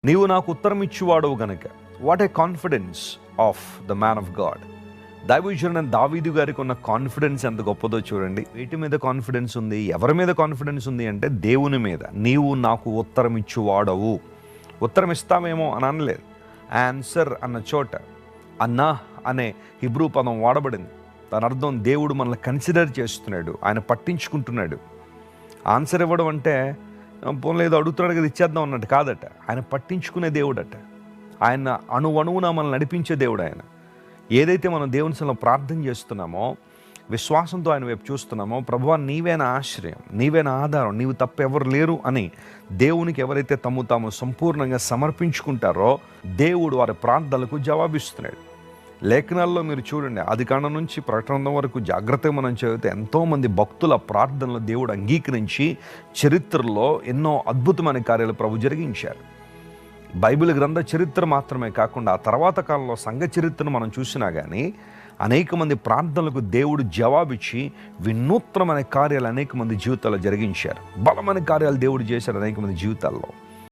నీవు నాకు ఉత్తరం ఇచ్చువాడవు గనక. What a confidence of the man of God. దైవజనుడైన దావీదు గారికి ఉన్న కాన్ఫిడెన్స్ ఎంత గొప్పదో చూడండి. వీటి మీద కాన్ఫిడెన్స్ ఉంది, ఎవరి మీద కాన్ఫిడెన్స్ ఉంది అంటే దేవుని మీద. నీవు నాకు ఉత్తరం ఇచ్చువాడవు. ఉత్తరం ఇస్తామేమో అని అనలేదు. ఆన్సర్ అన్న చోట అన్నా అనే హిబ్రూ పదం వాడబడింది. దాని అర్థం దేవుడు మనల్ని కన్సిడర్ చేస్తున్నాడు, ఆయన పట్టించుకుంటున్నాడు. ఆన్సర్ ఇవ్వడం అంటే పోనీ ఏదో అడుగుతున్నాడు కదా ఇచ్చేద్దాం అన్నట్టు కాదట. ఆయన పట్టించుకునే దేవుడట. ఆయన అణువణువున మనల్ని నడిపించే దేవుడు ఆయన. ఏదైతే మనం దేవుని సన్నిధిలో ప్రార్థన చేస్తున్నామో, విశ్వాసంతో ఆయన వైపు చూస్తున్నామో, ప్రభువా నీవేనా ఆశ్రయం, నీవేనా ఆధారం, నీవు తప్ప ఎవరు లేరు అని దేవునికి ఎవరైతే తాము సంపూర్ణంగా సమర్పించుకుంటారో దేవుడు వారి ప్రార్థనలకు జవాబిస్తున్నాడు. లేఖనాల్లో మీరు చూడండి, ఆదికాండం నుంచి ప్రకటన వరకు జాగ్రత్తగా మనం చదివితే ఎంతోమంది భక్తుల ప్రార్థనలు దేవుడు అంగీకరించి చరిత్రలో ఎన్నో అద్భుతమైన కార్యాలు ప్రభు జరిగించారు. బైబిల్ గ్రంథ చరిత్ర మాత్రమే కాకుండా ఆ తర్వాత కాలంలో సంఘ చరిత్రను మనం చూసినా కానీ అనేక మంది ప్రార్థనలకు దేవుడు జవాబిచ్చి వినూత్నమైన కార్యాలు అనేక మంది జీవితాల్లో జరిగించారు. బలమైన కార్యాలు దేవుడు చేశారు అనేక మంది జీవితాల్లో.